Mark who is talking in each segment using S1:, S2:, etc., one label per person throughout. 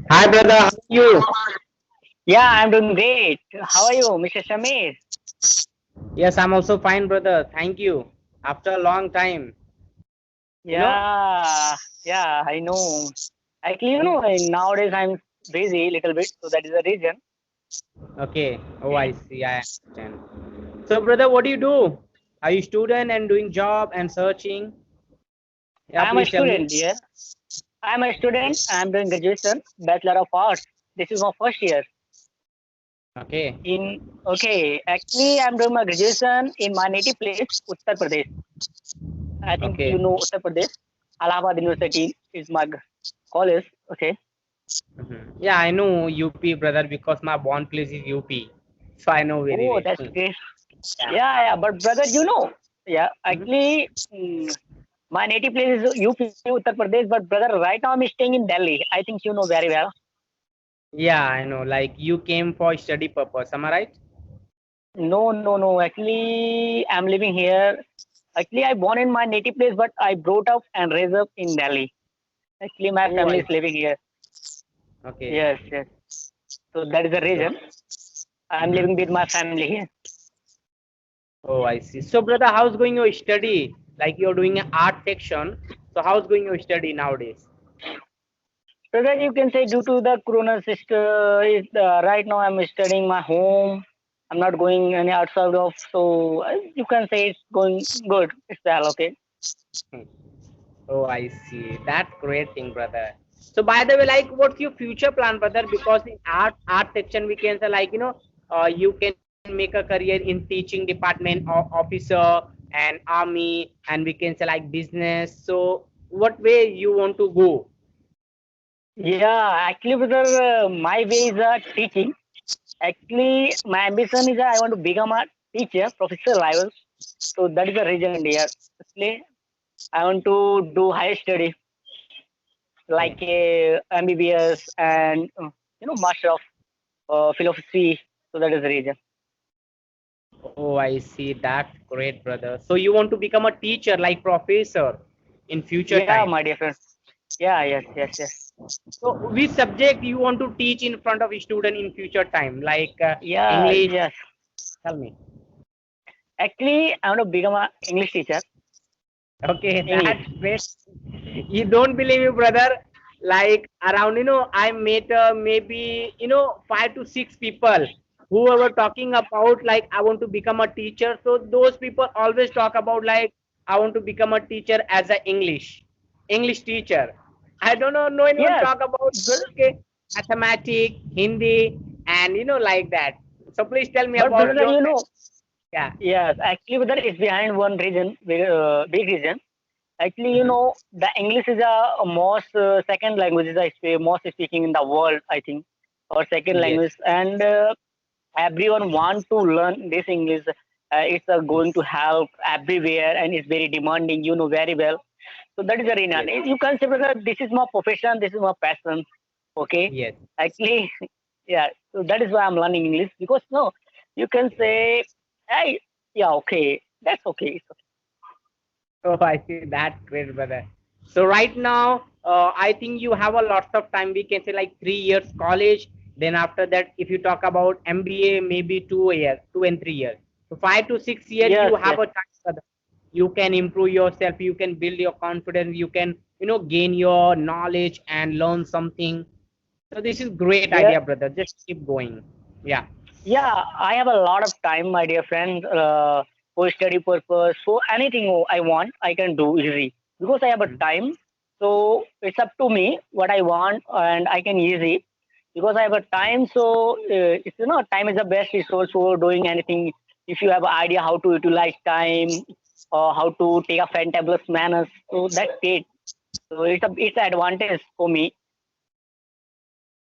S1: Hi, brother. How are you?
S2: Yeah, I'm doing great. How are you, Mr. Shamir?
S1: Yes, I'm also fine, brother. Thank you. After a long time, you know.
S2: Yeah, yeah, I know. Actually, nowadays I'm busy a little bit, so that is the reason.
S1: Okay. Oh, I see. I understand. So, brother, what do you do? Are you student and doing job and searching? Yeah,
S2: I'm a
S1: please tell me.
S2: student, yeah. I'm a student. I'm doing graduation, Bachelor of Arts. This is my first year.
S1: Okay.
S2: Actually, I'm doing my graduation in my native place, Uttar Pradesh. I think you
S1: Okay.
S2: know Uttar Pradesh. Allahabad University is my college. Okay.
S1: Yeah, I know UP, brother, because my born place is UP, so I know very
S2: Oh, that's
S1: well.
S2: great.
S1: Yeah.
S2: Yeah. But brother, yeah,
S1: Mhm.
S2: actually, my native place is UP, Uttar Pradesh. But brother, right now I'm staying in Delhi. I think you know very well.
S1: Yeah, I know. Like you came for study purpose. Am I right?
S2: No, no, no. Actually, I'm living here. Actually, I born in my native place, but I brought up and raised up in Delhi. Actually, my
S1: Oh,
S2: family
S1: I
S2: is living here.
S1: okay.
S2: Yes, yes. So that is the
S1: So.
S2: reason I'm living
S1: Mhm.
S2: with my family here.
S1: Oh, I see. So, brother, how's going your study? Like you're doing an art section. So, how's going your study nowadays?
S2: So that you can say due to the corona system, right now I'm studying my home. I'm not going any outside of, so you can say it's going good. It's well, okay.
S1: Hmm. Oh, I see. That's great thing, brother. So, by the way, like, what's your future plan, brother? Because in art section, we can say like you can make a career in teaching department or officer and army, and we can say like business. So, what way you want to go?
S2: Yeah, actually, brother, my way is teaching. Actually, my ambition is I want to become a teacher, professor level. So that is the reason here. Actually, I want to do higher study
S1: Okay.
S2: like a MBBS and master of philosophy. So that is the reason.
S1: Oh, I see. That's great, brother. So you want to become a teacher, like professor, in future
S2: Yeah,
S1: time.
S2: my dear friend. Yeah, yes, yes, yes.
S1: So which subject you want to teach in front of a student in future time, like
S2: Yeah,
S1: English?
S2: yes.
S1: Tell me.
S2: Actually, I want to become a English teacher.
S1: Okay,
S2: English.
S1: that's great. You don't believe me, brother. Like around, I met maybe 5 to 6 people who were talking about like I want to become a teacher. So those people always talk about like I want to become a teacher as a English teacher. I don't know anyone
S2: Yes,
S1: talk about
S2: but,
S1: okay mathematics, Hindi, and like that. So please tell me
S2: but
S1: about
S2: brother,
S1: your yeah.
S2: yes, actually, brother, it's behind one reason, big reason. Actually,
S1: Mhm.
S2: the English is a most second language is most speaking in the world, I think, or second
S1: Yes.
S2: language, and everyone want to learn this English. It's going to help everywhere, and it's very demanding. You know very well. So that is the reason.
S1: Yes.
S2: You can say, brother, this is my profession, this is my passion. Okay,
S1: Yes.
S2: actually, yeah. So that is why I'm learning English because no, you can say, hey, yeah, okay, that's okay. It's okay.
S1: Oh, I see. That's great, brother. So right now, I think you have a lot of time. We can say like 3 years college. Then after that, if you talk about MBA, maybe 2 years, 2 and 3 years. So 5 to 6 years,
S2: Yes,
S1: you
S2: yes,
S1: have a time, brother. You can improve yourself. You can build your confidence. You can, gain your knowledge and learn something. So this is great
S2: yeah,
S1: idea, brother. Just keep going. Yeah.
S2: yeah. I have a lot of time, my dear friend, for study purpose, for anything I want, I can do easy because I have a
S1: Mhm.
S2: time. So it's up to me what I want, and I can easy because I have a time. So it's, time is the best resource for doing anything. If you have an idea how to utilize time or how to take a fantabulous manners, so that's it. So it's an advantage for me.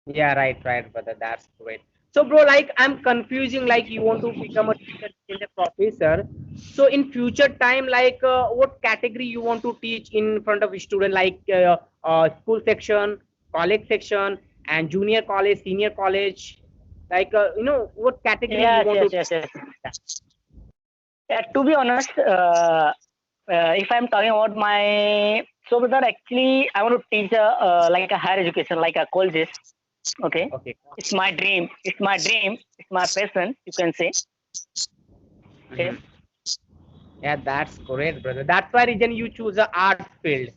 S1: Yeah, right, brother. That's great. So, bro, like I'm confusing. Like you want to become a teacher and a professor. So, in future time, like what category you want to teach in front of a student, like school section, college section, and junior college, senior college. Like what category you
S2: Yes,
S1: want
S2: yes,
S1: to?
S2: yes, yes. Yeah, to be honest, if I'm talking about my so brother, actually, I want to teach like a higher education, like a colleges. Okay,
S1: Okay.
S2: it's my dream. It's my dream. It's my passion. You can say. Okay.
S1: Mhm. Yeah, that's great, brother. That's why reason you choose a art field,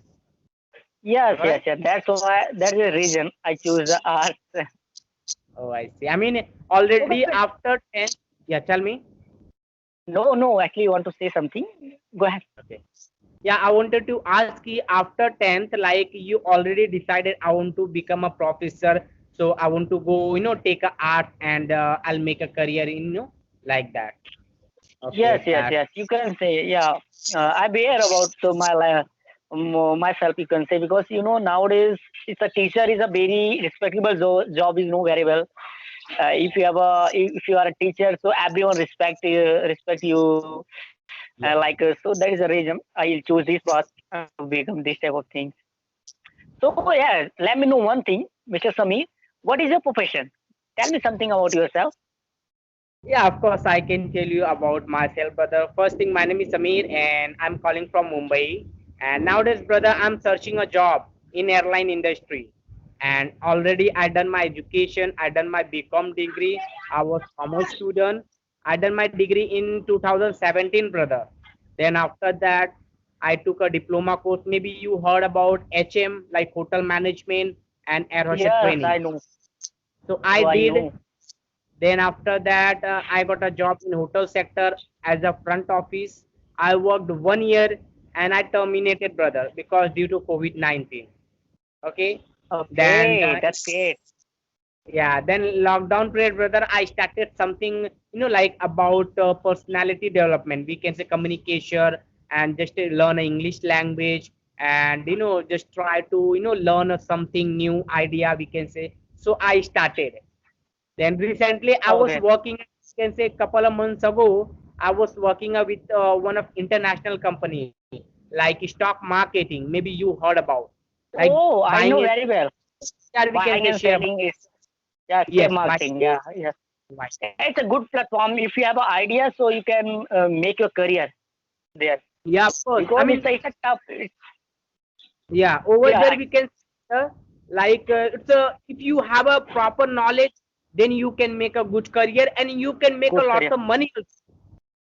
S2: Yes,
S1: right?
S2: yes, yes. That's why. That's the reason I choose the arts.
S1: Oh, I see. I mean, already
S2: Okay.
S1: after 10, yeah, tell me.
S2: No, no. Actually, you want to say something? Go ahead.
S1: Okay. Yeah, I wanted to ask you after 10th, like you already decided I want to become a professor. So I want to go, take a art and I'll make a career in, like that.
S2: Yes,
S1: Okay,
S2: yes,
S1: that.
S2: yes. You can say, yeah. I aware about my life, myself. You can say because nowadays it's a teacher is a very respectable job. You know very well. If you have a if you are a teacher, so everyone respect you.
S1: Yeah.
S2: So that is the reason I'll choose this path to become this type of things. So yeah, let me know one thing, Mr. Sami. What is your profession? Tell me something about yourself.
S1: Yeah, of course, I can tell you about myself, brother. First thing, my name is Samir, and I'm calling from Mumbai. And nowadays, brother, I'm searching a job in airline industry. And already, I done my education. I done my BCom degree. I was commerce student. I done my degree in 2017, brother. Then after that, I took a diploma course. Maybe you heard about HM, like hotel management and air hostess
S2: Yes,
S1: training.
S2: I know.
S1: So I
S2: So I
S1: did.
S2: know.
S1: Then after that, I got a job in hotel sector as a front office. I worked 1 year and I terminated, brother, because due to COVID-19. Okay. Then
S2: Okay, that's great.
S1: yeah, then lockdown period, brother, I started something, like about personality development. We can say communication and just learn a English language and, just try to, learn something new idea, we can say. So I started. Then recently, I was
S2: Okay.
S1: working, you can say, couple of months ago, I was working with one of international company like stock marketing. Maybe you heard about like
S2: Oh, I
S1: buying
S2: know
S1: it.
S2: very well.
S1: Yeah, we can
S2: Buying
S1: say
S2: and
S1: share.
S2: selling is yeah, share
S1: Yes, buy.
S2: marketing. Yeah, yeah.
S1: Buy.
S2: It's a good platform if you have an idea, so you can make your career there.
S1: Yeah, of course. I
S2: Because
S1: mean,
S2: it's a tough.
S1: yeah, over
S2: Yeah,
S1: there we can like it's a if you have a proper knowledge, then you can make a good career and you can make a
S2: good
S1: lot
S2: career.
S1: of money.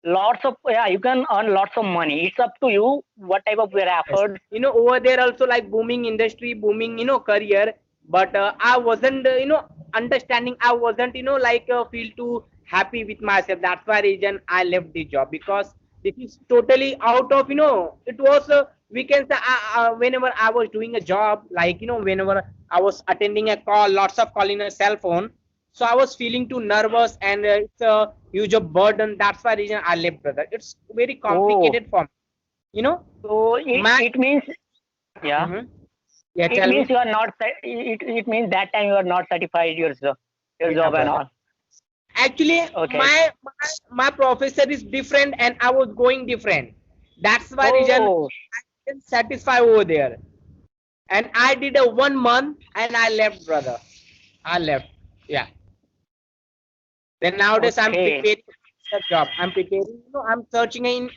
S2: Lots of yeah, you can earn lots of money. It's up to you what type of your
S1: Yes.
S2: effort.
S1: Over there also like booming industry, booming, career. But I wasn't, understanding. I wasn't, like feel too happy with myself. That's why reason I left the job because this is totally out of, it was, we can say, whenever I was doing a job, like, whenever I was attending a call, lots of call in a cell phone. So I was feeling too nervous and it's a huge burden. That's why reason I left, brother. It's very
S2: Oh,
S1: complicated for me. You know,
S2: so
S1: my
S2: it means yeah,
S1: hmm. Yeah,
S2: it
S1: tell
S2: means
S1: me.
S2: you are not. It means that time you are not satisfied your
S1: Yeah,
S2: job and
S1: brother.
S2: all.
S1: Actually,
S2: Okay.
S1: my professor is different, and I was going different. That's why reason
S2: Oh,
S1: I didn't satisfy over there. And I did a 1 month, and I left, brother. I left. Yeah. Then nowadays I'm
S2: okay.
S1: preparing for the job. I'm preparing. I'm searching in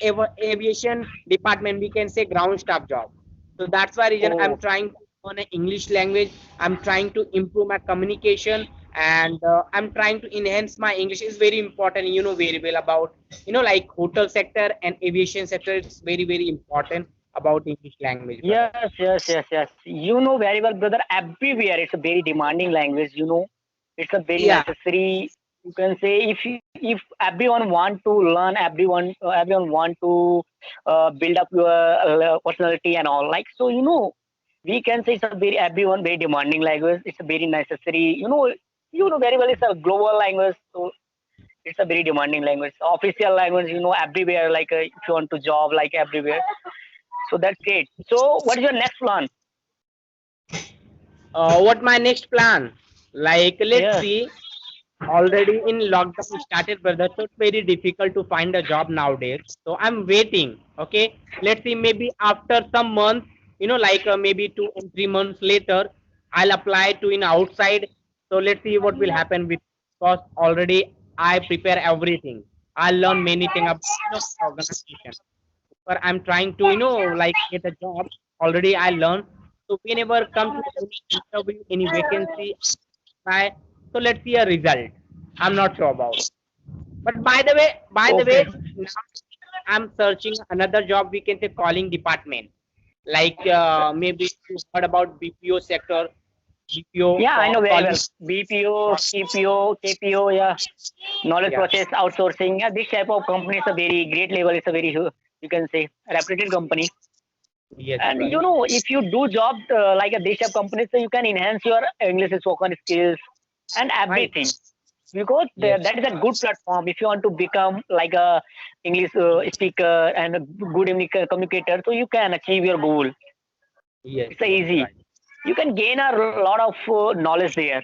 S1: aviation department. We can say ground staff job. So that's why reason I'm
S2: Oh,
S1: trying to learn an English language. I'm trying to improve my communication, and I'm trying to enhance my English. Is very important. Very well about like hotel sector and aviation sector. It's very very important about English language, brother.
S2: yes, yes, yes, yes. You know very well, brother. Everywhere it's a very demanding language. It's a very
S1: Yeah.
S2: necessary. You can say if everyone want to learn, everyone want to build up your personality and all. Like so, we can say it's a very everyone very demanding language. It's a very necessary. You know very well. It's a global language, so it's a very demanding language. Official language, everywhere. Like if you want to job, like everywhere. So that's great. So what is your next plan?
S1: What my next plan? Like, let's
S2: Yes.
S1: see. Already in lockdown started, brother, so it's very difficult to find a job nowadays. So I'm waiting. Okay, let's see, maybe after some months, like maybe 2 and 3 months later, I'll apply to in outside. So let's see what will happen with, because already I prepare everything. I learn many things about organization, but I'm trying to like get a job. Already I learned. So whenever come to any interview, any vacancy, try. So let's see a result. I'm not sure about. But by the way,
S2: Okay.
S1: now I'm searching another job. We can say calling department. Like maybe you heard about BPO sector, BPO
S2: Yeah, I know very
S1: calling.
S2: well. BPO, CPO, KPO, yeah, knowledge
S1: Yeah.
S2: process outsourcing. Yeah, this type of company is a very great level. It's a very, you can say, reputed company.
S1: Yes,
S2: And
S1: brother.
S2: you know, if you do job like a this type company, so you can enhance your English spoken skills and
S1: Right.
S2: everything. Because there,
S1: Yes.
S2: that is a good platform if you want to become like a English speaker and a good communicator. So you can achieve your goal.
S1: Yes.
S2: It's a
S1: Yes.
S2: easy.
S1: Right.
S2: You can gain a lot of knowledge there.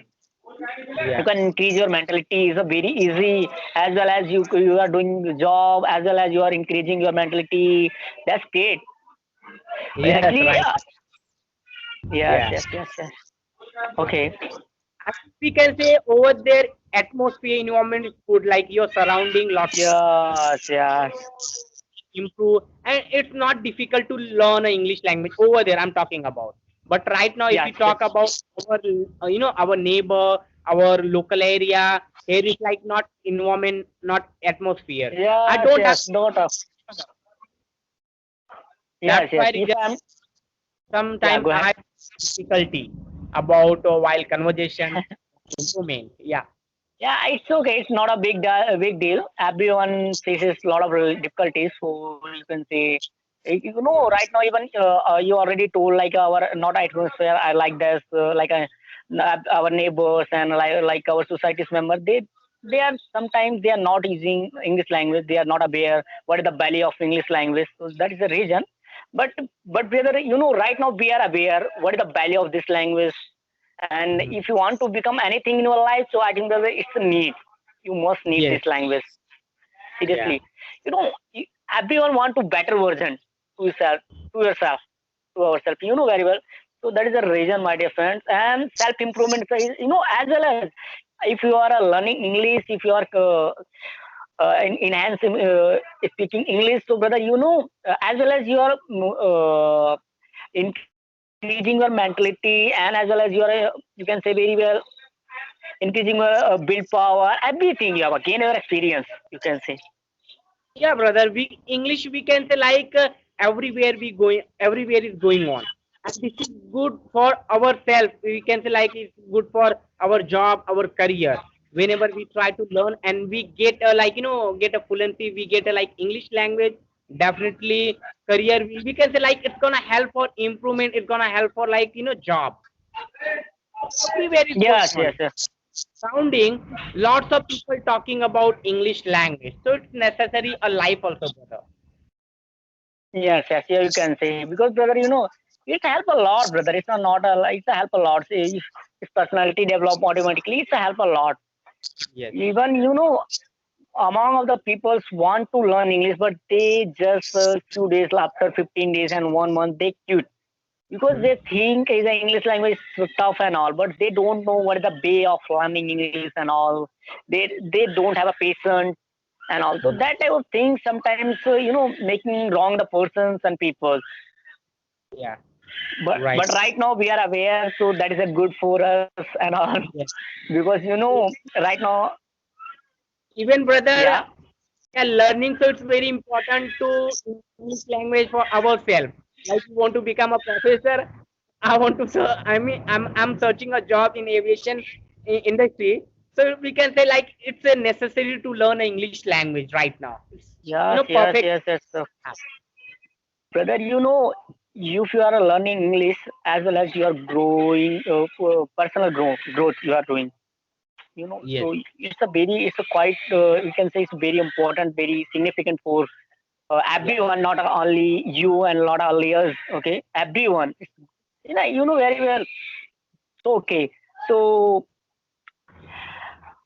S2: You
S1: Yeah.
S2: can increase your mentality. Is a very easy as well as you are doing the job as well as you are increasing your mentality. That's great.
S1: Yes.
S2: Actually,
S1: Right.
S2: yes,
S1: Yeah.
S2: yes, yes, yes. Okay.
S1: And we can say over there, atmosphere environment is good. Like your surrounding, lot
S2: Yes, yes.
S1: improve, and it's not difficult to learn a English language over there. I'm talking about. But right now, if we
S2: Yes, yes.
S1: talk about our, our neighbor, our local area, here is like not environment, not atmosphere. I
S2: Yes,
S1: don't have.
S2: yes. No tough. Yes,
S1: That's
S2: yes.
S1: why
S2: If I'm, yeah,
S1: sometimes
S2: go
S1: I
S2: ahead.
S1: have difficulty about while conversation improvement. Yeah.
S2: Yeah, it's okay. It's not a big deal. Everyone faces a lot of difficulties. So you can say, you know, right now even you already told like our not atmosphere. I like this, like our neighbors and like our society's member. They are sometimes they are not using English language. They are not aware what is the value of English language. So that is the reason. But but brother, you know, right now we are aware what is the value of this language. And
S1: Mhm.
S2: if you want to become anything in your life, so I think that it's a need. You must need
S1: Yes.
S2: this language.
S1: Yeah.
S2: Seriously. You know, everyone want to better version to yourself, to yourself, to ourselves. You know very well. So that is the reason, my dear friends. And self improvement is, you know, as well as if you are learning English, if you are enhancing speaking English, so brother, you know, as well as you are increasing your mentality and as well as you are, you can say very well, increasing your build power, everything you have gain your experience, you can say.
S1: Yeah, brother. We English we can say like everywhere we going, everywhere is going on, and this is good for ourselves. We can say like it's good for our job, our career. Whenever we try to learn and we get a like get a fluency, we get a like English language. Definitely, career we can say like it's gonna help for improvement. It's gonna help for like job. Everywhere is going
S2: Yes,
S1: on
S2: yes, yes.
S1: sounding lots of people talking about English language. So it's necessary a life also, brother.
S2: Yes, yes, yeah, you can say because brother, you know, it help a lot, brother. It's not a, it's a help a lot. See, if personality develop automatically, it's a help a lot.
S1: Yes.
S2: Even you know, among of the peoples want to learn English, but they just few days after 15 days and 1 month they quit because
S1: Mhm.
S2: they think is the English language is tough and all, but they don't know what is the way of learning English and all. They don't have a patience and also
S1: Mhm.
S2: that type of thing sometimes you know making wrong the persons and people.
S1: Yeah. Right.
S2: But right now we are aware, so that is a good for us and all
S1: Yeah.
S2: because you know right now,
S1: Even
S2: yeah.
S1: brother, yeah, learning. So it's very important to English language for ourselves. Like you want to become a professor. I want to. I mean, I'm searching a job in aviation industry. So we can say like it's a necessary to learn English language right now. It's,
S2: Yes, yes,
S1: perfect.
S2: yes, yes. Brother, you know, if you are learning English as well as you are growing, personal growth you are doing, you know,
S1: Yes.
S2: so it's a quite, you can say it's very important, very significant for
S1: Yeah.
S2: everyone, not only you and not only us, okay, everyone. You know very well. So, okay, so,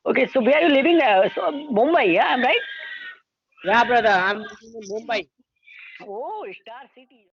S2: okay, so where are you living? So, Mumbai, yeah, I'm right?
S1: Yeah, brother. I'm living in Mumbai.
S2: Oh, Star City.